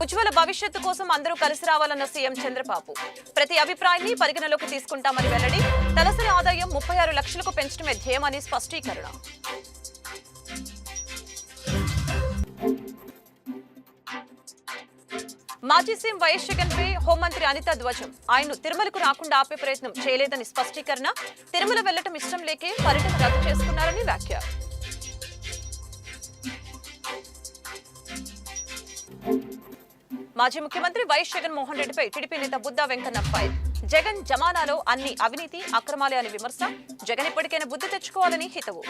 ఉజ్వల భవిష్యత్తు కోసం అందరూ కలిసి రావాలన్న సీఎం చంద్రబాబు ప్రతి అభిప్రాయాన్ని పరిగణలోకి తీసుకుంటామని వెల్లడి. తలసరి ఆదాయం 36 లక్షలకు పెంచడమే ధ్యేయమని స్పష్టీకరణ. మాజీ సీఎం వైఎస్ జగన్ పై హోంమంత్రి అనిత ధ్వజం. ఆయన్ను తిరుమలకు రాకుండా ఆపే ప్రయత్నం చేయలేదని స్పష్టీకరణ. తిరుమల వెళ్లటం ఇష్టం లేకే పర్యటన రద్దు చేసుకున్నారని వ్యాఖ్య. మాజీ ముఖ్యమంత్రి వైఎస్ జగన్మోహన్ రెడ్డిపై టీడీపీ నేత బుద్ధా వెంకన్న ఫైర్. జగన్ జమానాలో అన్ని అవినీతి అక్రమాలే అని విమర్శ. జగన్ ఇప్పటికైనా బుద్ధి తెచ్చుకోవాలని హితవు.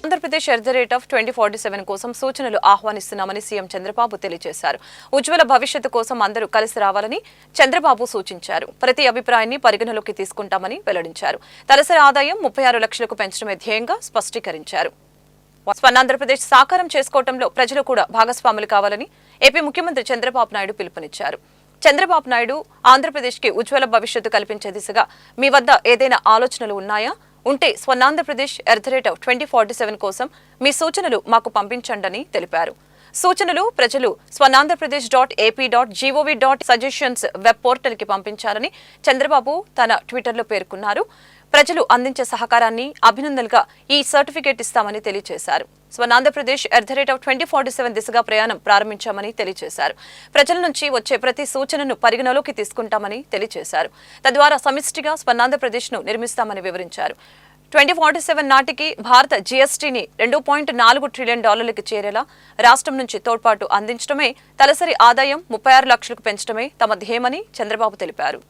Andhra Pradesh at the rate of 2047 కోసం సూచనలు ఆహ్వానిస్తున్నామని సీఎం చంద్రబాబు తెలియజేశారు. ఉజ్వల భవిష్యత్తు కోసం అందరూ కలిసి రావాలని చంద్రబాబు సూచించారు. ప్రతి అభిప్రాయాన్ని పరిగణలోకి తీసుకుంటామని వెల్లడించారు. తలసరి ఆదాయం 36 లక్షలకు పెంచడమే ధ్యేయంగా స్పష్టీకరించారు. స్వర్ణాంధ్రప్రదేశ్ సాకారం చేసుకోవడంలో ప్రజలు కూడా భాగస్వాములు కావాలని ఏపీ ముఖ్యమంత్రి చంద్రబాబు నాయుడు పిలుపునిచ్చారు. చంద్రబాబు నాయుడు ఆంధ్రప్రదేశ్కి ఉజ్వల భవిష్యత్తు కల్పించే దిశగా మీ వద్ద ఏదైనా ఆలోచనలు ఉన్నాయా? ఉంటే Swarnandhra Pradesh at the rate of 2047 కోసం మీ సూచనలు మాకు పంపించండని తెలిపారు. సూచనలు ప్రజలు swarnandhpradesh.ap.gov.suggestions వెబ్ పోర్టల్ కి పంపించాలని చంద్రబాబు తన ట్విట్టర్లో పేర్కొన్నారు. ప్రజలు అందించే సహకారాన్ని అభినందనలుగా ఈ సర్టిఫికేట్ ఇస్తామని తెలియజేశారు. Swarnandhra Pradesh at the rate of 2047 దిశగా ప్రయాణం ప్రారంభించామని తెలియజేశారు. ప్రజల నుంచి వచ్చే ప్రతి సూచనను పరిగణలోకి తీసుకుంటామని తెలియజేశారు. తద్వారా సమిష్టిగా స్వర్ణాంధ్రప్రదేశ్ ను నిర్మిస్తామని వివరించారు. 2047 నాటికి భారత జీఎస్టీని $2.4 ట్రిలియన్ చేరేలా రాష్ట్రం నుంచి తోడ్పాటు అందించడమే, తలసరి ఆదాయం 36 లక్షలకు పెంచడమే తమ ధ్యేయమని చంద్రబాబు తెలిపారు.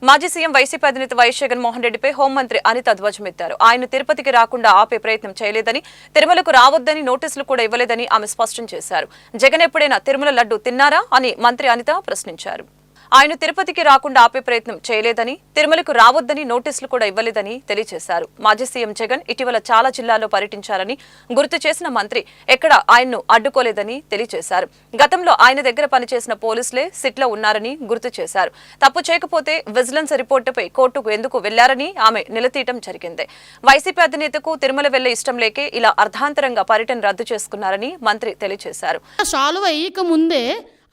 మాజీ సీఎం వైసీపీ అధినేత వైఎస్ జగన్మోహన్ రెడ్డిపై హోంమంత్రి అనిత ధ్వజమెత్తారు. ఆయన తిరుపతికి రాకుండా ఆపే ప్రయత్నం చేయలేదని, తిరుమలకు రావద్దని నోటీసులు కూడా ఇవ్వలేదని ఆమె స్పష్టం చేశారు. జగన్ ఎప్పుడైనా తిరుమల లడ్డు తిన్నారా అని మంత్రి అనిత ప్రశ్నించారు. ఆయన తిరుపతికి రాకుండా ఆపే ప్రయత్నం చేయలేదని, తిరుమలకు రావద్దని నోటీసులు కూడా ఇవ్వలేదని తెలియజేశారు. మాజీ సీఎం జగన్ ఇటీవల చాలా జిల్లాల్లో పర్యటించారని గుర్తు చేసిన మంత్రి ఎక్కడ ఆయన్ను అడ్డుకోలేదని తెలియజేశారు. గతంలో ఆయన దగ్గర పనిచేసిన పోలీసులే సిట్లో ఉన్నారని గుర్తు చేశారు. తప్పు చేయకపోతే విజిలెన్స్ రిపోర్టుపై కోర్టుకు ఎందుకు వెళ్లారని ఆమె నిలదీయటం జరిగింది. వైసీపీ అధినేతకు తిరుమల వెళ్లే ఇష్టం లేకే ఇలా అర్ధాంతరంగా పర్యటన రద్దు చేసుకున్నారని మంత్రి తెలియజేశారు.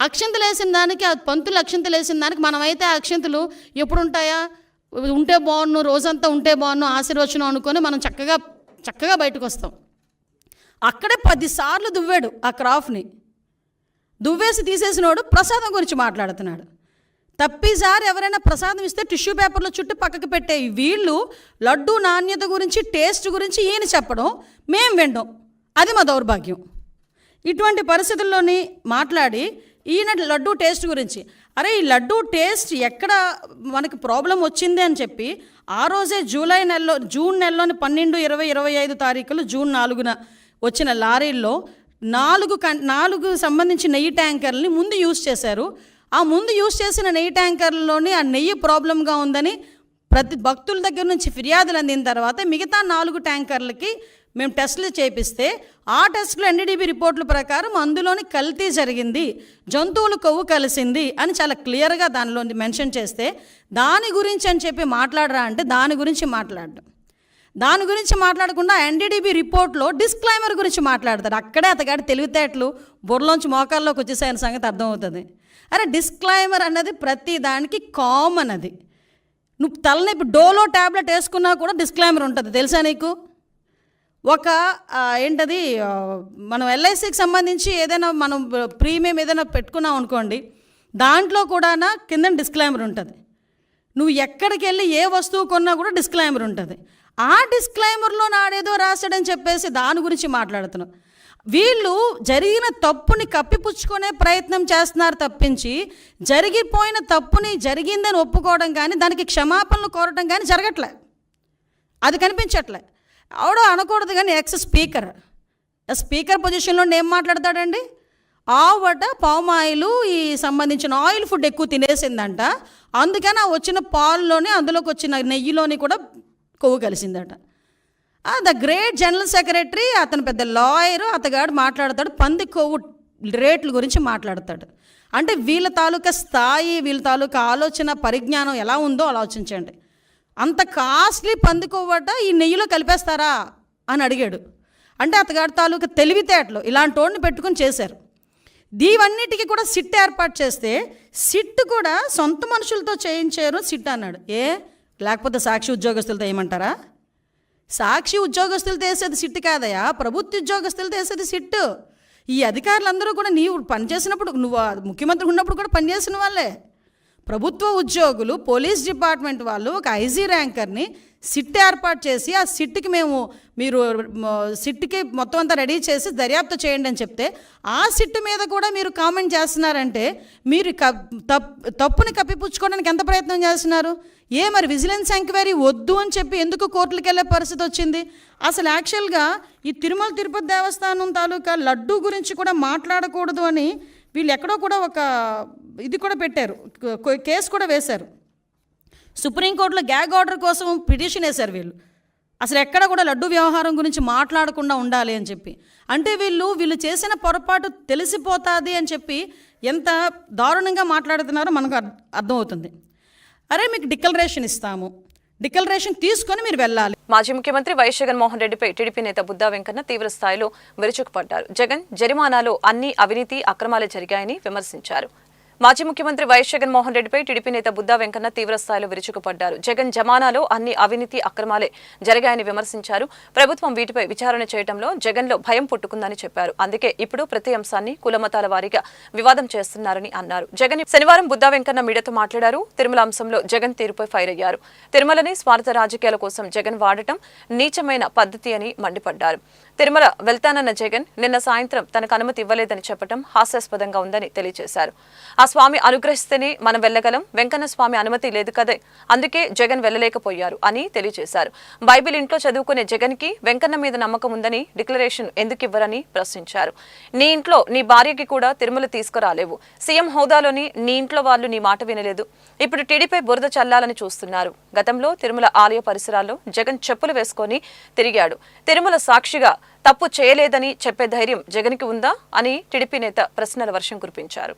అక్షంతలు వేసిన దానికి, పంతులు అక్షంతలు వేసిన దానికి మనమైతే ఆ అక్షంతలు ఎప్పుడు ఉంటాయా? ఉంటే బాగున్ను, రోజంతా ఉంటే బాగున్ను, ఆశీర్వచనం అనుకొని మనం చక్కగా బయటకు వస్తాం. అక్కడే 10 సార్లు దువ్వాడు ఆ క్రాఫ్ని. దువ్వేసి తీసేసినోడు ప్రసాదం గురించి మాట్లాడుతున్నాడు. తప్పిసారి ఎవరైనా ప్రసాదం ఇస్తే టిష్యూ పేపర్లో చుట్టూ పక్కకు పెట్టే వీళ్ళు లడ్డు నాణ్యత గురించి, టేస్ట్ గురించి ఈయన చెప్పడం, మేం వినడం, అది మా దౌర్భాగ్యం. ఇటువంటి పరిస్థితుల్లోని మాట్లాడి ఈయన లడ్డూ టేస్ట్ గురించి, అరే ఈ లడ్డూ టేస్ట్ ఎక్కడ మనకి ప్రాబ్లం వచ్చింది అని చెప్పి ఆ రోజే జూన్ నెలలోని 12, 20, 25 తారీఖులు, జూన్ 4న వచ్చిన లారీల్లో 4 సంబంధించి నెయ్యి ట్యాంకర్లని ముందు యూజ్ చేశారు. ఆ ముందు యూజ్ చేసిన నెయ్యి ట్యాంకర్లలోని ఆ నెయ్యి ప్రాబ్లంగా ఉందని ప్రతి భక్తుల దగ్గర నుంచి ఫిర్యాదులు అందిన తర్వాత మిగతా 4 ట్యాంకర్లకి మేము టెస్టులు చేపిస్తే ఆ టెస్టులు ఎన్డీడీబీ రిపోర్టుల ప్రకారం అందులోని కల్తీ జరిగింది, జంతువుల కొవ్వు కలిసింది అని చాలా క్లియర్గా దానిలో మెన్షన్ చేస్తే దాని గురించి అని చెప్పి మాట్లాడరా అంటే దాని గురించి మాట్లాడకుండా ఎన్డీడీబీ రిపోర్ట్లో డిస్క్లైమర్ గురించి మాట్లాడతారు. అక్కడే అతగాడి తెలివితేటలు బుర్రలోంచి మోకాల్లోకి వచ్చేసాయన సంగతి అర్థమవుతుంది. అరే డిస్క్లైమర్ అన్నది ప్రతి దానికి కామన్. అది నువ్వు తలనొప్పి డోలో ట్యాబ్లెట్ వేసుకున్నా కూడా డిస్క్లైమర్ ఉంటుంది, తెలుసా నీకు? ఒక ఏంటది, మనం ఎల్ఐసికి సంబంధించి ఏదైనా మనం ప్రీమియం ఏదైనా పెట్టుకున్నాం అనుకోండి, దాంట్లో కూడా కింద డిస్క్లైమర్ ఉంటుంది. నువ్వు ఎక్కడికి వెళ్ళి ఏ వస్తువు కొన్నా కూడా డిస్క్లైమర్ ఉంటుంది. ఆ డిస్క్లైమర్లో నాడేదో రాశాడని చెప్పేసి దాని గురించి మాట్లాడుతున్నాం. వీళ్ళు జరిగిన తప్పుని కప్పిపుచ్చుకునే ప్రయత్నం చేస్తున్నారు తప్పించి జరిగిపోయిన తప్పుని జరిగిందని ఒప్పుకోవడం కానీ దానికి క్షమాపణలు కోరడం కానీ జరగట్లే, అది కనిపించట్లే. ఆవిడ అనకూడదు కానీ స్పీకర్ పొజిషన్లో ఏం మాట్లాడతాడండి? ఆవిడ పామాయిల్ ఈ సంబంధించిన ఆయిల్ ఫుడ్ ఎక్కువ తినేసిందంట, అందుకని ఆ వచ్చిన పాల్లోనే అందులోకి వచ్చిన నెయ్యిలోని కూడా కొవ్వు కలిసిందట. ద గ్రేట్ జనరల్ సెక్రటరీ, అతను పెద్ద లాయరు, అతగాడు మాట్లాడతాడు పంది కొవ్వు రేట్ల గురించి మాట్లాడతాడు. అంటే వీళ్ళ తాలూకా స్థాయి, వీళ్ళ తాలూకా ఆలోచన పరిజ్ఞానం ఎలా ఉందో ఆలోచించండి. అంత కాస్ట్లీ పంది కొవ్వట ఈ నెయ్యిలో కలిపేస్తారా అని అడిగాడు. అంటే అతగాడి తాలూకా తెలివితేటలు ఇలాంటి వాడిని పెట్టుకుని చేశారు. దీవన్నిటికీ కూడా సిట్ ఏర్పాటు చేస్తే సిట్ కూడా సొంత మనుషులతో చేయించారు సిట్ అన్నాడు. లేకపోతే సాక్షి ఉద్యోగస్తులతో ఏమంటారా? సాక్షి ఉద్యోగస్తులతో వేసేది సిట్ కాదయా, ప్రభుత్వ ఉద్యోగస్తులతో వేసేది సిట్టు. ఈ అధికారులందరూ కూడా నీవు పనిచేసినప్పుడు, నువ్వు ముఖ్యమంత్రి ఉన్నప్పుడు కూడా పనిచేసిన వాళ్ళే. ప్రభుత్వ ఉద్యోగులు, పోలీస్ డిపార్ట్మెంట్ వాళ్ళు ఒక ఐజీ ర్యాంకర్ని సిట్ ఏర్పాటు చేసి ఆ సిట్కి మీరు సిట్కి మొత్తం అంతా రెడీ చేసి దర్యాప్తు చేయండి అని చెప్తే ఆ సిట్ మీద కూడా మీరు కామెంట్ చేస్తున్నారంటే మీరు తప్పుని కప్పిపుచ్చుకోవడానికి ఎంత ప్రయత్నం చేస్తున్నారు? మరి విజిలెన్స్ ఎంక్వైరీ వద్దు అని చెప్పి ఎందుకు కోర్టులకు వెళ్ళే పరిస్థితి వచ్చింది? అసలు యాక్చువల్గా ఈ తిరుమల తిరుపతి దేవస్థానం తాలూకా లడ్డూ గురించి కూడా మాట్లాడకూడదు అని వీళ్ళు ఎక్కడో కూడా ఒక ఇది కూడా పెట్టారు, కేసు కూడా వేశారు. సుప్రీంకోర్టులో గ్యాగ్ ఆర్డర్ కోసం పిటిషన్ వేశారు వీళ్ళు. అసలు ఎక్కడ కూడా లడ్డు వ్యవహారం గురించి మాట్లాడకుండా ఉండాలి అని చెప్పి. అంటే వీళ్ళు చేసిన పొరపాటు తెలిసిపోతుంది అని చెప్పి ఎంత దారుణంగా మాట్లాడుతున్నారో మనకు అర్థమవుతుంది. అరే మీకు డిక్లరేషన్ ఇస్తాము, డిక్లరేషన్ తీసుకొని మీరు వెళ్ళాలి. మాజీ ముఖ్యమంత్రి వైఎస్ జగన్మోహన్ రెడ్డిపై టీడీపీ నేత బుద్దా వెంకన్న తీవ్ర స్థాయిలో విరుచుకుపడ్డారు. జగన్ జరిమానాలో అన్ని అవినీతి అక్రమాలే జరిగాయని విమర్శించారు. మాజీ ముఖ్యమంత్రి వైఎస్ జగన్మోహన్ రెడ్డిపై టీడీపీ నేత బుద్దా వెంకన్న తీవ్ర స్థాయిలో విరుచుకుపడ్డారు. జగన్ జమానాలో అన్ని అవినీతి అక్రమాలే జరిగాయని విమర్శించారు. ప్రభుత్వం వీటిపై విచారణ చేయడంలో జగన్లో భయం పుట్టుకుందని చెప్పారు. అందుకే ఇప్పుడు ప్రతి అంశాన్ని కులమతాల వారీగా వివాదం చేస్తున్నారని అన్నారు. జగన్ శనివారం బుద్దా వెంకన్న మీడియాతో మాట్లాడారు. తిరుమల అంశంలో జగన్ తీరుపై ఫైర్ అయ్యారు. తిరుమలని స్వార్థ రాజకీయాల కోసం జగన్ వాడటం నీచమైన పద్ధతి అని మండిపడ్డారు. తిరుమల వెళ్తానన్న జగన్ నిన్న సాయంత్రం తనకు అనుమతి ఇవ్వలేదని చెప్పడం హాస్యాస్పదంగా ఉందని తెలియజేశారు. ఆ స్వామి అనుగ్రహిస్తేనే మనం వెళ్లగలం, వెంకన్న స్వామి అనుమతి లేదు కదే, అందుకే జగన్ వెళ్లలేకపోయారు అని తెలియజేశారు. బైబిల్ ఇంట్లో చదువుకునే జగన్ కి వెంకన్న మీద నమ్మకం ఉందని డిక్లరేషన్ ఎందుకు ఇవ్వరని ప్రశ్నించారు. నీ ఇంట్లో నీ భార్యకి కూడా తిరుమల తీసుకురాలేవు, సీఎం హోదాలోని నీ ఇంట్లో వాళ్ళు నీ మాట వినలేదు, ఇప్పుడు టీడీపై బురద చల్లాలని చూస్తున్నారు. గతంలో తిరుమల ఆలయ పరిసరాల్లో జగన్ చెప్పులు వేసుకొని తిరిగాడు. తిరుమల సాక్షిగా తప్పు చేయలేదని చెప్పే ధైర్యం జగన్కి ఉందా అని టీడీపీ నేత ప్రశ్నల వర్షం కురిపించారు.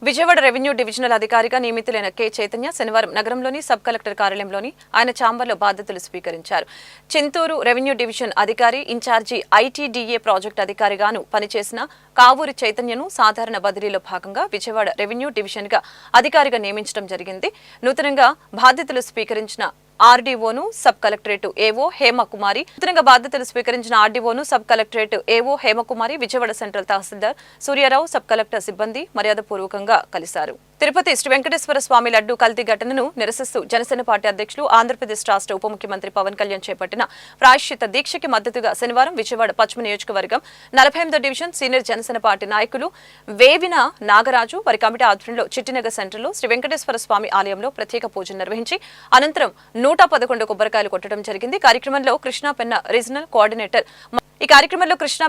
విజయవాడ రెవెన్యూ డివిజనల్ అధికారిగా నియమితులైన కె చైతన్య శనివారం నగరంలోని సబ్ కలెక్టర్ కార్యాలయంలోని ఆయన ఛాంబర్లో బాధ్యతలు స్వీకరించారు. చింతూరు రెవెన్యూ డివిజన్ అధికారి ఇన్ఛార్జి ఐటీడీఏ ప్రాజెక్టు అధికారిగాను పనిచేసిన కావూరి చైతన్యను సాధారణ బదిలీలో భాగంగా విజయవాడ రెవెన్యూ డివిజన్ గా అధికారిగా నియమించడం జరిగింది. నూతనంగా బాధ్యతలు స్వీకరించిన ఆర్డీఓను సబ్ కలెక్టరేట్ ఏవో హేమకుమారి నూతనంగా బాధ్యతలు స్వీకరించిన ఆర్డీఓను sub collectorate AO Hemakumari Vijayawada central tahsildar Suryarao sub collector సిబ్బంది మర్యాదపూర్వకంగా కలిశారు. తిరుపతి శ్రీ వెంకటేశ్వర స్వామి లడ్డూ కల్తీ ఘటనను నిరసిస్తూ జనసేన పార్టీ అధ్యక్షులు ఆంధ్రప్రదేశ్ రాష్ట్ర ఉప ముఖ్యమంత్రి పవన్ కళ్యాణ్ చేపట్టిన ప్రాయశ్చిత దీక్షకి మద్దతుగా శనివారం విజయవాడ పశ్చిమ నియోజకవర్గం 48వ డివిజన్ సీనియర్ జనసేన పార్టీ నాయకులు వేవిన నాగరాజు వారి కమిటీ ఆధ్వర్యంలో చిట్టినగర్ సెంటర్లో శ్రీ వెంకటేశ్వర స్వామి ఆలయంలో ప్రత్యేక పూజలు నిర్వహించి అనంతరం 111 కొబ్బరికాయలు కొట్టడం జరిగింది. కార్యక్రమంలో కృష్ణా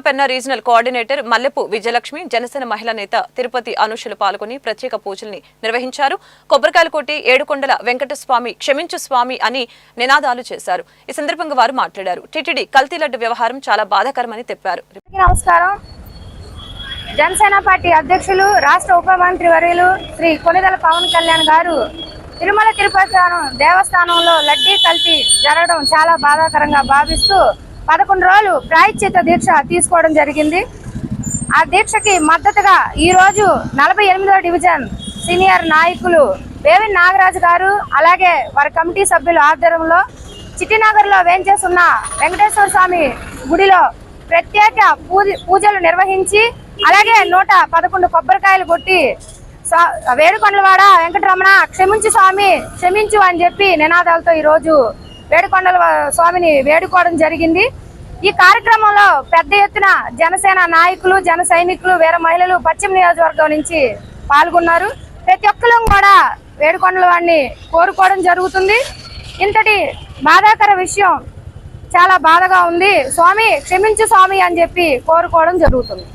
పెన్న రీజనల్ కోఆర్డినేటర్ మల్లెపు విజయలక్ష్మి, జనసేన మహిళా నేత తిరుపతి అనుషులు పాల్గొని ప్రత్యేక పూజల్ని నిర్వహించారు. కొబ్బరికాయలు కొట్టి ఏడుకొండల వెంకటస్వామి క్షమించు స్వామి అని నినాదాలు చేశారు. ఈ సందర్భంగా వారు మాట్లాడారు. టీటీడీ కల్తీ లడ్డు వ్యవహారం చాలా బాధాకరమని చెప్పారు. నమస్కారం. జనసేన పార్టీ అధ్యక్షులు రాష్ట్ర ఉప మంత్రి వర్యులు శ్రీ కొనిదెల పవన్ కళ్యాణ్ గారు తిరుమల తిరుపతి దేవస్థానంలో లడ్డీ కల్తీ జరగడం చాలా బాధాకరంగా భావిస్తూ 11 రోజులు ప్రాయశ్చిత దీక్ష తీసుకోవడం జరిగింది. ఆ దీక్షకి మద్దతుగా ఈరోజు 48వ డివిజన్ సీనియర్ నాయకులు వేవిన నాగరాజు గారు అలాగే వారి కమిటీ సభ్యుల ఆధ్వర్యంలో చిట్టినగర్లో వేంచేస్తున్న వెంకటేశ్వర స్వామి గుడిలో ప్రత్యేక పూజలు నిర్వహించి అలాగే 111 కొబ్బరికాయలు కొట్టి వేడుకొండలవాడ వెంకటరమణ క్షమించు స్వామి క్షమించు అని చెప్పి నినాదాలతో ఈరోజు వేడుకొండల స్వామిని వేడుకోవడం జరిగింది. ఈ కార్యక్రమంలో పెద్ద ఎత్తున జనసేన నాయకులు, జన సైనికులు, వీర మహిళలు పశ్చిమ నియోజకవర్గం నుంచి పాల్గొన్నారు. ప్రతి ఒక్కరు కూడా వేడుకొండల వాడిని కోరుకోవడం జరుగుతుంది. ఇంతటి బాధాకర విషయం చాలా బాధగా ఉంది. స్వామి క్షమించు స్వామి అని చెప్పి కోరుకోవడం జరుగుతుంది.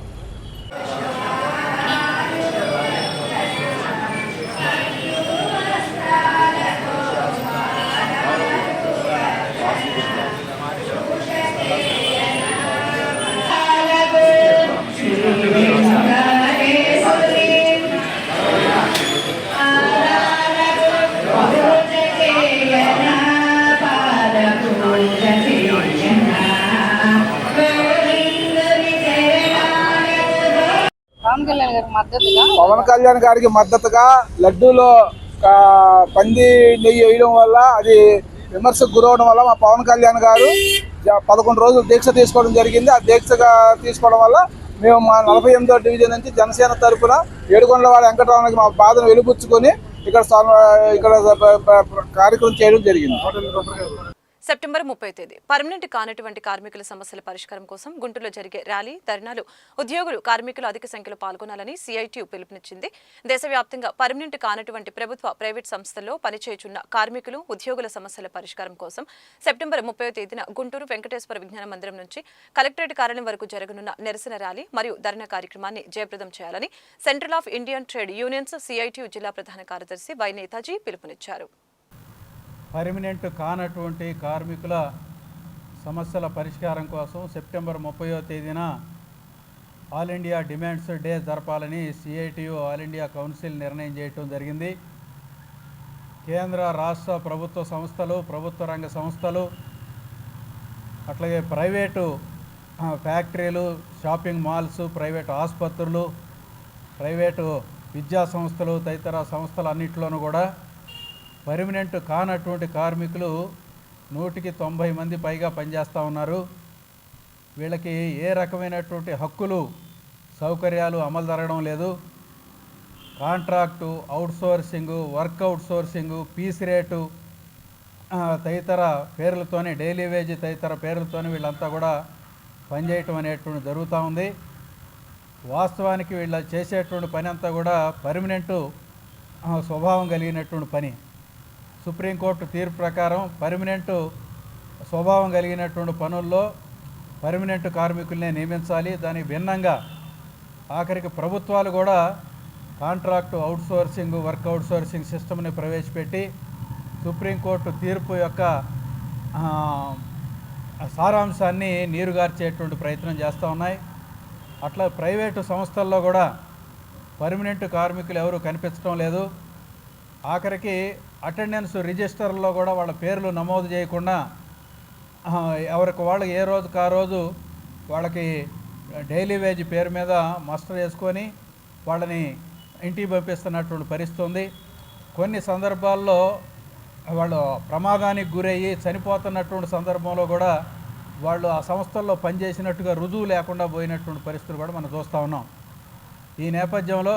పవన్ కళ్యాణ్ గారికి మద్దతుగా పవన్ కళ్యాణ్ గారికి మద్దతుగా లడ్డూలో పంది నెయ్యి వేయడం వల్ల అది విమర్శకు గురవడం వల్ల మా పవన్ కళ్యాణ్ గారు 11 రోజులు దీక్ష తీసుకోవడం జరిగింది. ఆ దీక్షగా తీసుకోవడం వల్ల మేము మా 48వ డివిజన్ నుంచి జనసేన తరఫున ఏడుకొండలవాడ వెంకటరమణకి మా బాధను వెలుబుచ్చుకొని ఇక్కడ కార్యక్రమం చేయడం జరిగింది. సెప్టెంబర్ 30 తేదీ పర్మనెంట్ కానటువంటి కార్మికుల సమస్యల పరిష్కారం కోసం గుంటూరులో జరిగే ర్యాలీ ధర్నాలు ఉద్యోగులు కార్మికులు అధిక సంఖ్యలో పాల్గొనాలని సిఐటియు పిలుపునిచ్చింది. దేశవ్యాప్తంగా పర్మనెంట్ కానటువంటి ప్రభుత్వ ప్రైవేట్ సంస్థల్లో పనిచేయుచున్న కార్మికులు ఉద్యోగుల సమస్యల పరిష్కారం కోసం సెప్టెంబర్ 30 తేదీన గుంటూరు వెంకటేశ్వర విజ్ఞాన మందిరం నుంచి కలెక్టరేట్ కార్యాలయం వరకు జరగనున్న నిరసన ర్యాలీ మరియు ధర్నా కార్యక్రమాన్ని జయప్రదం చేయాలని central of Indian trade unions CITU జిల్లా ప్రధాన కార్యదర్శి వై నేతాజీ పిలుపునిచ్చారు. పర్మనెంట్ కానటువంటి కార్మికుల సమస్యల పరిష్కారం కోసం సెప్టెంబర్ 30వ తేదీన ఆల్ ఇండియా డిమాండ్స్ డే జరపాలని సిఐటియు ఆల్ ఇండియా కౌన్సిల్ నిర్ణయం చేయడం జరిగింది. కేంద్ర రాష్ట్ర ప్రభుత్వ సంస్థలు, ప్రభుత్వ రంగ సంస్థలు, అట్లాగే ప్రైవేటు ఫ్యాక్టరీలు, షాపింగ్ మాల్స్, ప్రైవేటు ఆసుపత్రులు, ప్రైవేటు విద్యా సంస్థలు తదితర సంస్థలన్నింటిలోనూ కూడా పర్మనెంట్ కానటువంటి కార్మికులు 190 మంది పైగా పనిచేస్తూ ఉన్నారు. వీళ్ళకి ఏ రకమైనటువంటి హక్కులు సౌకర్యాలు అమలు జరగడం లేదు. Contract, outsourcing, work outsourcing, piece rate తదితర పేర్లతోనే, డైలీ వేజ్ తదితర పేర్లతోనే వీళ్ళంతా కూడా పనిచేయటం అనేటువంటి జరుగుతూ ఉంది. వాస్తవానికి వీళ్ళు చేసేటువంటి పని అంతా కూడా పర్మనెంటు స్వభావం కలిగినటువంటి పని. సుప్రీంకోర్టు తీర్పు ప్రకారం పర్మనెంటు స్వభావం కలిగినటువంటి పనుల్లో పర్మనెంట్ కార్మికులనే నియమించాలి. దానికి భిన్నంగా ఆఖరికి ప్రభుత్వాలు కూడా కాంట్రాక్టు, అవుట్సోర్సింగ్, వర్క్ అవుట్సోర్సింగ్ సిస్టమ్ని ప్రవేశపెట్టి సుప్రీంకోర్టు తీర్పు యొక్క సారాంశాన్ని నీరుగార్చేటువంటి ప్రయత్నం చేస్తూ ఉన్నాయి. అట్లా ప్రైవేటు సంస్థల్లో కూడా పర్మనెంట్ కార్మికులు ఎవరు కనిపించడం లేదు. ఆఖరికి అటెండెన్స్ రిజిస్టర్లో కూడా వాళ్ళ పేర్లు నమోదు చేయకుండా ఎవరికి వాళ్ళు ఏ రోజుకు ఆ రోజు వాళ్ళకి డైలీ వేజ్ పేరు మీద మస్టర్ చేసుకొని వాళ్ళని ఇంటికి పంపిస్తున్నటువంటి పరిస్థితి ఉంది. కొన్ని సందర్భాల్లో వాళ్ళు ప్రమాదానికి గురయ్యి చనిపోతున్నటువంటి సందర్భంలో కూడా వాళ్ళు ఆ సంస్థల్లో పనిచేసినట్టుగా రుజువు లేకుండా పోయినటువంటి పరిస్థితులు కూడా మనం చూస్తూ ఉన్నాం. ఈ నేపథ్యంలో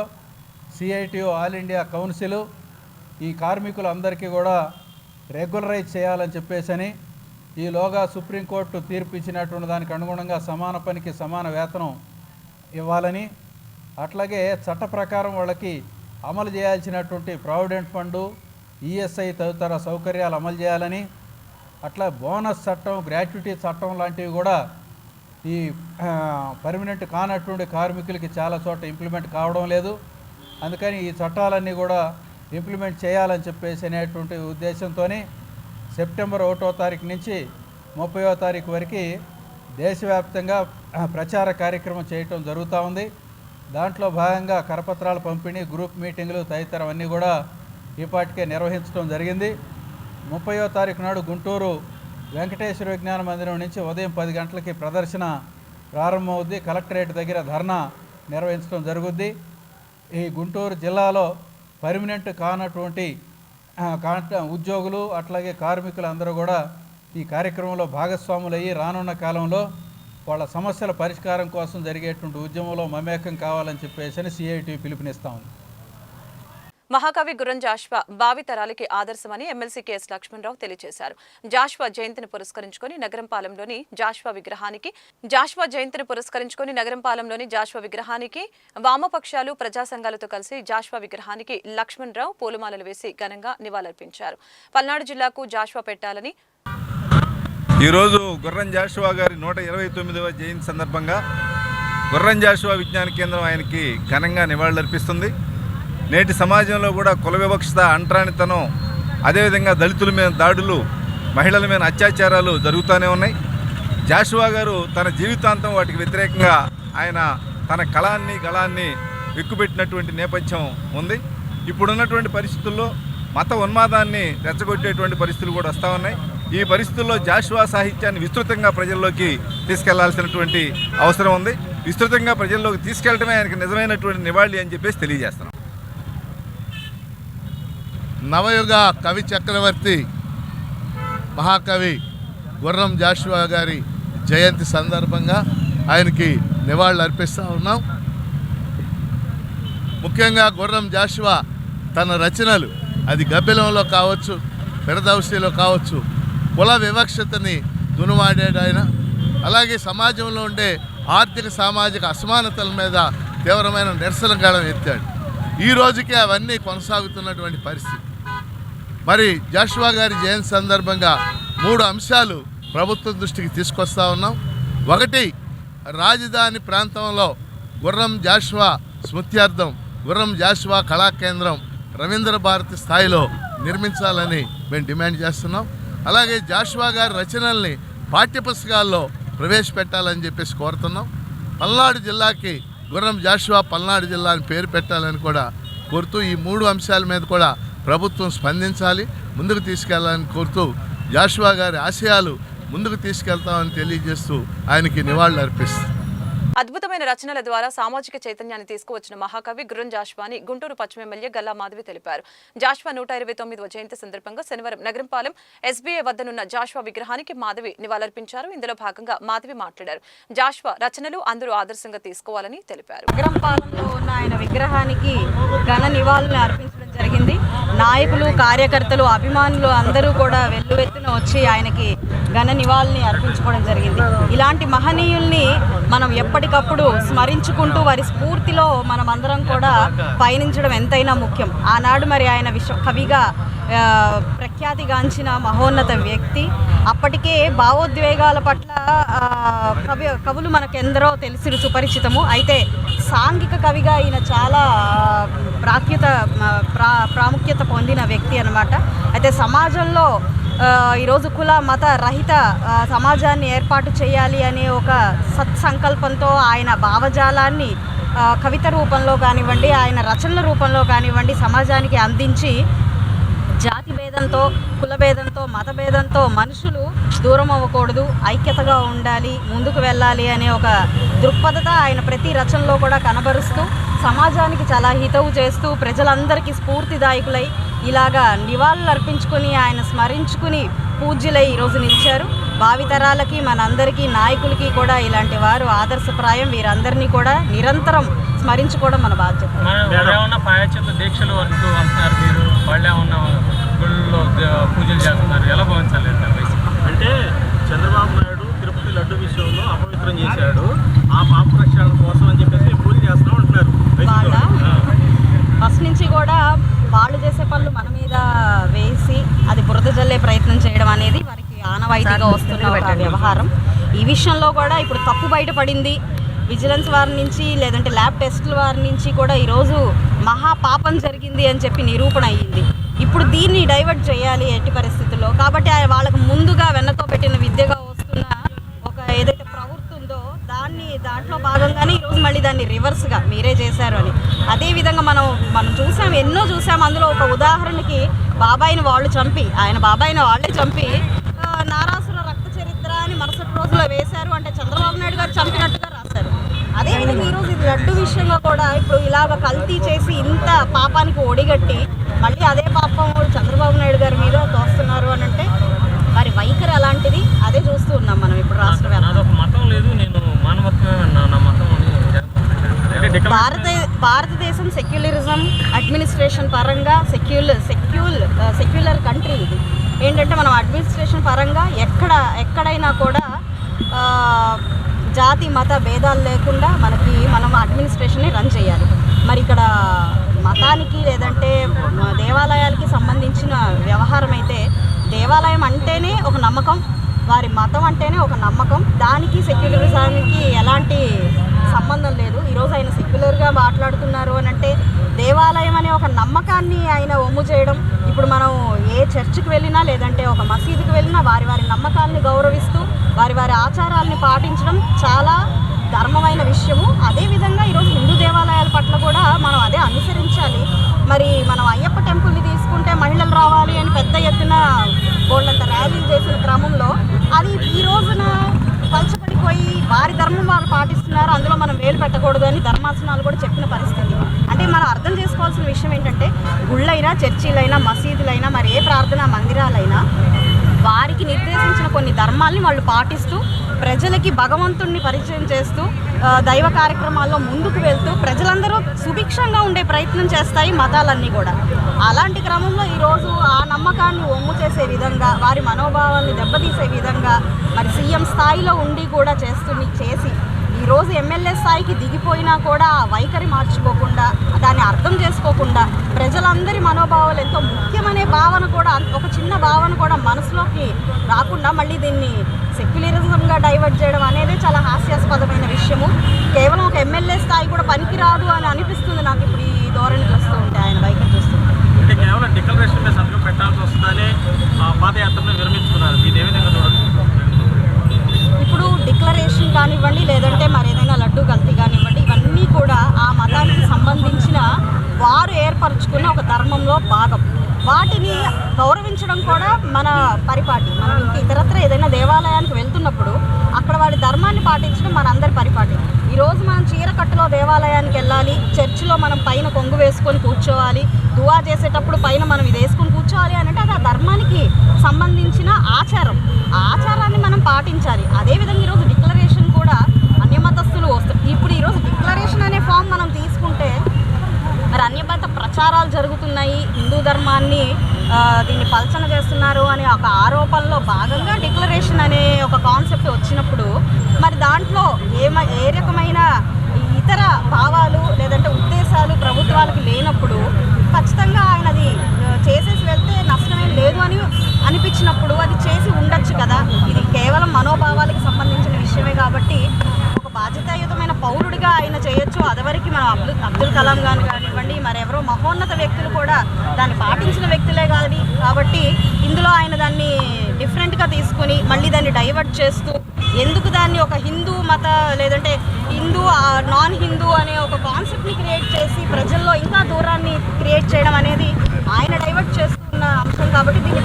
సిఐటియు ఆల్ ఇండియా కౌన్సిల్ ఈ కార్మికులందరికీ కూడా రెగ్యులరైజ్ చేయాలని చెప్పేసి ఈలోగా సుప్రీంకోర్టు తీర్పు ఇచ్చినటువంటి దానికి అనుగుణంగా సమాన పనికి సమాన వేతనం ఇవ్వాలని, అట్లాగే చట్ట ప్రకారం వాళ్ళకి అమలు చేయాల్సినటువంటి ప్రావిడెంట్ ఫండు, ఈఎస్ఐ తదితర సౌకర్యాలు అమలు చేయాలని, అట్లా బోనస్ చట్టం, గ్రాట్యుటీ చట్టం లాంటివి కూడా ఈ పర్మనెంట్ కానటువంటి కార్మికులకి చాలా చోట ఇంప్లిమెంట్ కావడం లేదు. అందుకని ఈ చట్టాలన్నీ కూడా ఇంప్లిమెంట్ చేయాలని చెప్పేసి అనేటువంటి ఉద్దేశంతోనే సెప్టెంబర్ 1వ తారీఖు నుంచి 30వ తారీఖు వరకు దేశవ్యాప్తంగా ప్రచార కార్యక్రమం చేయటం జరుగుతూ ఉంది. దాంట్లో భాగంగా కరపత్రాల పంపిణీ, గ్రూప్ మీటింగులు తదితరవన్నీ కూడా ఈపాటికే నిర్వహించడం జరిగింది. 30వ తారీఖు నాడు గుంటూరు వెంకటేశ్వర విజ్ఞాన మందిరం నుంచి ఉదయం 10 గంటలకి ప్రదర్శన ప్రారంభమవుద్ది. కలెక్టరేట్ దగ్గర ధర్నా నిర్వహించడం జరుగుద్ది. ఈ గుంటూరు జిల్లాలో పర్మనెంట్ కానటువంటి ఉద్యోగులు అట్లాగే కార్మికులు అందరూ కూడా ఈ కార్యక్రమంలో భాగస్వాములయ్యి రానున్న కాలంలో వాళ్ళ సమస్యల పరిష్కారం కోసం జరిగేటువంటి ఉద్యమంలో మమేకం కావాలని చెప్పేసి సిఐటి పిలుపునిస్తా ఉంది. మహాకవి గుర్రం జాషువా భావి తరాలకి ఆదర్శమని ఎమ్మెల్సీ కెఎస్ లక్ష్మణరావు తెలియజేశారు. జాషువా జయంతిని పురస్కరించుకొని నగరంపాలెంలోని జాషువా విగ్రహానికి వామపక్షాలు, ప్రజా సంఘాలతో కలిసి జాషువా విగ్రహానికి లక్ష్మణరావు పూలమాలలు వేసి ఘనంగా నివాళులర్పించారు. పల్నాడు జిల్లాకు జాషువా పెట్టాలని ఈరోజు గుర్రం జాషువా గారి 129వ జయంతి సందర్భంగా గుర్రం జాషువా విజ్ఞాన కేంద్రం ఆయనకి ఘనంగా నివాళులర్పిస్తుంది. నేటి సమాజంలో కూడా కుల వివక్షత, అంటరానితనం, అదేవిధంగా దళితుల మీద దాడులు, మహిళల మీద అత్యాచారాలు జరుగుతూనే ఉన్నాయి. జాషువా గారు తన జీవితాంతం వాటికి వ్యతిరేకంగా ఆయన తన గళాన్ని ఎక్కుపెట్టినటువంటి నేపథ్యం ఉంది. ఇప్పుడున్నటువంటి పరిస్థితుల్లో మత ఉన్మాదాన్ని రెచ్చగొట్టేటువంటి పరిస్థితులు కూడా వస్తూ ఉన్నాయి. ఈ పరిస్థితుల్లో జాషువా సాహిత్యాన్ని విస్తృతంగా ప్రజల్లోకి తీసుకెళ్లాల్సినటువంటి అవసరం ఉంది. విస్తృతంగా ప్రజల్లోకి తీసుకెళ్లడమే ఆయనకి నిజమైనటువంటి నివాళి అని చెప్పేసి తెలియజేస్తున్నాం. నవయుగ కవి చక్రవర్తి మహాకవి గుర్రం జాషువా గారి జయంతి సందర్భంగా ఆయనకి నివాళులు అర్పిస్తూ ఉన్నాం. ముఖ్యంగా గుర్రం జాషువా తన రచనలు అది గబ్బిలంలో కావచ్చు, ఫిర్దౌసీలో కావచ్చు, కుల వివక్షతని దునుమాడాడు ఆయన. అలాగే సమాజంలో ఉండే ఆర్థిక సామాజిక అసమానతల మీద తీవ్రమైన నిరసన గళం ఎత్తాడు. ఈ రోజుకే అవన్నీ కొనసాగుతున్నటువంటి పరిస్థితి. మరి జాషువా గారి జయంతి సందర్భంగా 3 అంశాలు ప్రభుత్వం దృష్టికి తీసుకొస్తా ఉన్నాం. ఒకటి, రాజధాని ప్రాంతంలో గుర్రం జాషువా స్మృత్యార్థం గుర్రం జాషువా కళా కేంద్రం రవీంద్ర భారతి స్థాయిలో నిర్మించాలని మేము డిమాండ్ చేస్తున్నాం. అలాగే జాషువా గారి రచనల్ని పాఠ్యపుస్తకాల్లో ప్రవేశపెట్టాలని చెప్పేసి కోరుతున్నాం. పల్నాడు జిల్లాకి గుర్రం జాషువా పల్నాడు జిల్లా అని పేరు పెట్టాలని కూడా కోరుతూ ఈ 3 అంశాల మీద కూడా ప్రభుత్వం స్పందించాలి, ముందుకు తీసుకెళ్లాలని కోరుతూ జాషువా గారి ఆశయాలు ముందుకు తీసుకెళ్తామని తెలియజేస్తూ ఆయనకి నివాళులు అర్పిస్తాం. అద్భుతమైన రచనల ద్వారా సామాజిక చైతన్యాన్ని తీసుకువచ్చిన మహాకవి గుర్రం జాషువాని గుంటూరు పశ్చిమ ఎమ్మెల్యే గల్లా మాధవి తెలిపారు. జాషువా 129వ జయంతి సందర్భంగా శనివారం నగరంపాలెం ఎస్బీఐ వద్దనున్న జాషువా విగ్రహానికి మాధవి నివాళులర్పించారు. ఇందులో భాగంగా మాధవి మాట్లాడారు. జాషువా రచనలు అందరూ ఆదర్శంగా తీసుకోవాలని తెలిపారు. నగరంపాలెంలో ఉన్న ఆయన విగ్రహానికి ఘన నివాళులు అర్పించడం జరిగింది. నాయకులు, కార్యకర్తలు, అభిమానులు అందరూ కూడా వెల్లువెత్తున వచ్చి ఆయనకి ఘన నివాళుల్ని అర్పించుకోవడం జరిగింది. ఇలాంటి మహనీయుల్ని మనం ఎప్పటికప్పుడు స్మరించుకుంటూ వారి స్ఫూర్తిలో మనం అందరం కూడా పయనించడం ఎంతైనా ముఖ్యం. ఆనాడు మరి ఆయన కవిగా ప్రఖ్యాతిగాంచిన మహోన్నత వ్యక్తి. అప్పటికే భావోద్వేగాల పట్ల కవులు మనకెందరో తెలిసి సుపరిచితము. అయితే సాంఘిక కవిగా ఈయన చాలా ప్రాముఖ్యత పొందిన వ్యక్తి అన్నమాట. అయితే సమాజంలో ఈరోజు కుల మత రహిత సమాజాన్ని ఏర్పాటు చేయాలి అనే ఒక సత్సంకల్పంతో ఆయన భావజాలాన్ని కవిత రూపంలో కానివ్వండి, ఆయన రచనల రూపంలో కానివ్వండి సమాజానికి అందించి జాతి భేదంతో, కుల భేదంతో, మత భేదంతో మనుషులు దూరం అవ్వకూడదు, ఐక్యతగా ఉండాలి, ముందుకు వెళ్ళాలి అనే ఒక దృక్పథత ఆయన ప్రతి రచనలో కూడా కనబరుస్తూ సమాజానికి చాలా హితవు చేస్తూ ప్రజలందరికీ స్ఫూర్తిదాయకులై ఇలాగా నివాళులు అర్పించుకొని ఆయన స్మరించుకుని పూజ్యులై ఈరోజు నిలిచారు. భావితరాలకి మనందరికీ నాయకులకి కూడా ఇలాంటి వారు ఆదర్శప్రాయం. వీరందరినీ కూడా నిరంతరం స్మరించుకోవడం మన బాధ్యత. దీక్షలు అంటూ అంటున్నారు, మీరు వాళ్ళే ఉన్న గుళ్ళలో పూజలు చేస్తున్నారు, ఎలా భావించాలి అంటే చంద్రబాబు నాయుడు తిరుపతి లడ్డు విషయంలో అపవిత్రం చేశాడు, ఆ పాప రక్షణ కోసం అని చెప్పేసి పూజ చేస్తున్నాం అంటున్నారు. ఫస్ట్ నుంచి కూడా వాళ్ళు చేసే పనులు మన మీద వేసి అది బురద జల్లే ప్రయత్నం చేయడం అనేది వారికి ఆనవాయితీగా వస్తున్న ఒక వ్యవహారం. ఈ విషయంలో కూడా ఇప్పుడు తప్పు బయటపడింది. విజిలెన్స్ వారి నుంచి లేదంటే ల్యాబ్ టెస్టుల వారి నుంచి కూడా ఈరోజు మహాపాపం జరిగింది అని చెప్పి నిరూపణ అయ్యింది. ఇప్పుడు దీన్ని డైవర్ట్ చేయాలి ఎట్టి పరిస్థితుల్లో. కాబట్టి వాళ్ళకు ముందుగా వెన్నతో పెట్టిన విద్యగా వస్తున్న ఒక ఏదైతే ప్రవృత్తి ఉందో దాంట్లో భాగంగానే ఈరోజు మళ్ళీ దాన్ని రివర్స్గా మీరే చేశారు అని. అదేవిధంగా మనం చూసాం, ఎన్నో చూసాం. అందులో ఒక ఉదాహరణకి బాబాయిని వాళ్ళే చంపి నారాసుర రక్త చరిత్ర అని మరుసటి రోజులో వేశారు. అంటే చంద్రబాబు నాయుడు గారు చంపినట్టుగా రాశారు. అదేవిధంగా ఈరోజు ఇది లడ్డు విషయంగా కూడా ఇప్పుడు ఇలాగ కల్తీ చేసి ఇంత పాపానికి ఒడిగట్టి మళ్ళీ అదే పాపం చంద్రబాబు నాయుడు గారి మీద తోస్తున్నారు అని అంటే మరి వైఖరి అలాంటిది. అదే చూస్తూ ఉన్నాం మనం ఇప్పుడు రాష్ట్ర భారతదేశం సెక్యులరిజం అడ్మినిస్ట్రేషన్ పరంగా సెక్యులర్ కంట్రీ. ఇది ఏంటంటే మనం అడ్మినిస్ట్రేషన్ పరంగా ఎక్కడైనా కూడా జాతి మత భేదాలు లేకుండా మనం అడ్మినిస్ట్రేషన్ని రన్ చేయాలి. మరి ఇక్కడ మతానికి లేదంటే దేవాలయాలకి సంబంధించిన వ్యవహారం అయితే దేవాలయం అంటేనే ఒక నమ్మకం, వారి మతం అంటేనే ఒక నమ్మకం. దానికి సెక్యులరిజానికి ఎలాంటి సంబంధం లేదు. ఈరోజు ఆయన సెక్యులర్గా మాట్లాడుతున్నారు అని అంటే దేవాలయం అనే ఒక నమ్మకాన్ని ఆయన ఒమ్ము చేయడం. ఇప్పుడు మనం ఏ చర్చికి వెళ్ళినా లేదంటే ఒక మసీదుకి వెళ్ళినా వారి నమ్మకాలని గౌరవిస్తూ వారి ఆచారాలని పాటించడం చాలా ధర్మమైన విషయము. అదేవిధంగా ఈరోజు హిందూ దేవాలయాల పట్ల కూడా మనం అదే అనుసరించాలి. మరి మనం అయ్యప్ప టెంపుల్ని తీసుకుంటే మహిళలు రావాలి అని పెద్ద ఎత్తున వాళ్ళంత ర్యాలీలు చేసిన క్రమంలో అది ఈ రోజున పలచబడి వెళ్ళిపోయి వారి ధర్మం వాళ్ళు పాటిస్తున్నారు, అందులో మనం వేలు పెట్టకూడదు అని ధర్మాసనాలు కూడా చెప్పిన పరిస్థితి. అంటే మనం అర్థం చేసుకోవాల్సిన విషయం ఏంటంటే గుళ్ళైనా, చర్చిలైనా, మసీదులైనా, మరి ఏ ప్రార్థనా మందిరాలైనా వారికి నిర్దేశించిన కొన్ని ధర్మాల్ని వాళ్ళు పాటిస్తూ ప్రజలకి భగవంతుణ్ణి పరిచయం చేస్తూ దైవ కార్యక్రమాల్లో ముందుకు వెళ్తూ ప్రజలందరూ సుభిక్షంగా ఉండే ప్రయత్నం చేస్తాయి మతాలన్నీ కూడా. అలాంటి క్రమంలో ఈరోజు ఆ నమ్మకాన్ని ఒమ్ము చేసే విధంగా, వారి మనోభావాల్ని దెబ్బతీసే విధంగా మరి సీఎం స్థాయిలో ఉండి కూడా చేసి ఈరోజు ఎమ్మెల్యే స్థాయికి దిగిపోయినా కూడా ఆ వైఖరి మార్చుకోకుండా, దాన్ని అర్థం చేసుకోకుండా, ప్రజలందరి మనోభావాలు ఎంతో ముఖ్యమనే భావన కూడా, ఒక చిన్న భావన కూడా మనసులోకి రాకుండా మళ్ళీ దీన్ని సెక్యులరిజంగా డైవర్ట్ చేయడం అనేది చాలా హాస్యాస్పదమైన విషయము. కేవలం ఒక ఎమ్మెల్యే స్థాయి కూడా పనికిరాదు అని అనిపిస్తుంది నాకు ఇప్పుడు ఈ ధోరణి చూస్తూ ఉంటే, ఆయన వైఖరి చూస్తుంటే. అంటే కేవలం డిక్లరేషన్ మీద సంతకం పెట్టాల్సి వస్తుందని పాదయాత్రను విరమించుకున్నారు. ఇది ఏ విధంగా చూడొచ్చు? ఇప్పుడు డిక్లరేషన్ కానివ్వండి, లేదంటే మరి ఏదైనా లడ్డు కల్తీ కానివ్వండి, ఇవన్నీ కూడా ఆ మతానికి సంబంధించిన వారు ఏర్పరచుకున్న ఒక ధర్మంలో భాగం. వాటిని గౌరవించడం కూడా మన పరిపాటి. మనం ఇంక ఇతరత్ర ఏదైనా దేవాలయానికి వెళ్తున్నప్పుడు అక్కడ వాడి ధర్మాన్ని పాటించడం మనందరి పరిపాటి. ఈరోజు మనం చీరకట్టులో దేవాలయానికి వెళ్ళాలి, చర్చిలో మనం పైన కొంగు వేసుకొని కూర్చోవాలి, దువా చేసేటప్పుడు పైన మనం ఇది వేసుకొని కూర్చోవాలి అని అంటే అది ఆ ధర్మానికి సంబంధించిన ఆచారం. ఆ ఆచారాన్ని మనం పాటించాలి. అదేవిధంగా ఈరోజు డిక్లరేషన్ కూడా అన్యమతస్తులు వస్తారు. ఇప్పుడు ఈరోజు డిక్లరేషన్ అనే ఫామ్ మనం తీసుకుంటే మరి అన్యమత ప్రచారాలు జరుగుతున్నాయి, హిందూ ధర్మాన్ని దీన్ని పల్చన చేస్తున్నారు అనే ఒక ఆరోపణలో భాగంగా డిక్లరేషన్ అనే ఒక కాన్సెప్ట్ వచ్చినప్పుడు మరి దాంట్లో ఏ రకమైన ఇతర భావాలు లేదంటే ఉద్దేశాలు ప్రభుత్వాలకు లేనప్పుడు ఖచ్చితంగా ఆయన అది చేసేసి వెళ్తే నష్టమేం లేదు అని అనిపించినప్పుడు అది చేసి ఉండొచ్చు కదా. ఇది కేవలం మనోభావాలకు సంబంధించిన విషయమే కాబట్టి ఒక బాధ్యతాయుతమైన పౌరుడిగా ఆయన చేయొచ్చు. అదివరకు మనం అబ్దుల్ కలాం గారు కానివ్వండి, మరెవరో మహోన్నత వ్యక్తులు కూడా దాన్ని పాటించిన వ్యక్తులే కాదు. కాబట్టి ఇందులో ఆయన దాన్ని డిఫరెంట్గా తీసుకొని మళ్ళీ దాన్ని డైవర్ట్ చేస్తూ ఎందుకు దాన్ని ఒక హిందూ మత లేదంటే హిందూ నాన్ హిందూ అనే ఒక కాన్సెప్ట్ని క్రియేట్ చేసి ప్రజల్లో ఇంకా దూరాన్ని క్రియేట్ చేయడం అనేది ఆయన డైవర్ట్ చేస్తున్న అంశం. కాబట్టి దీన్ని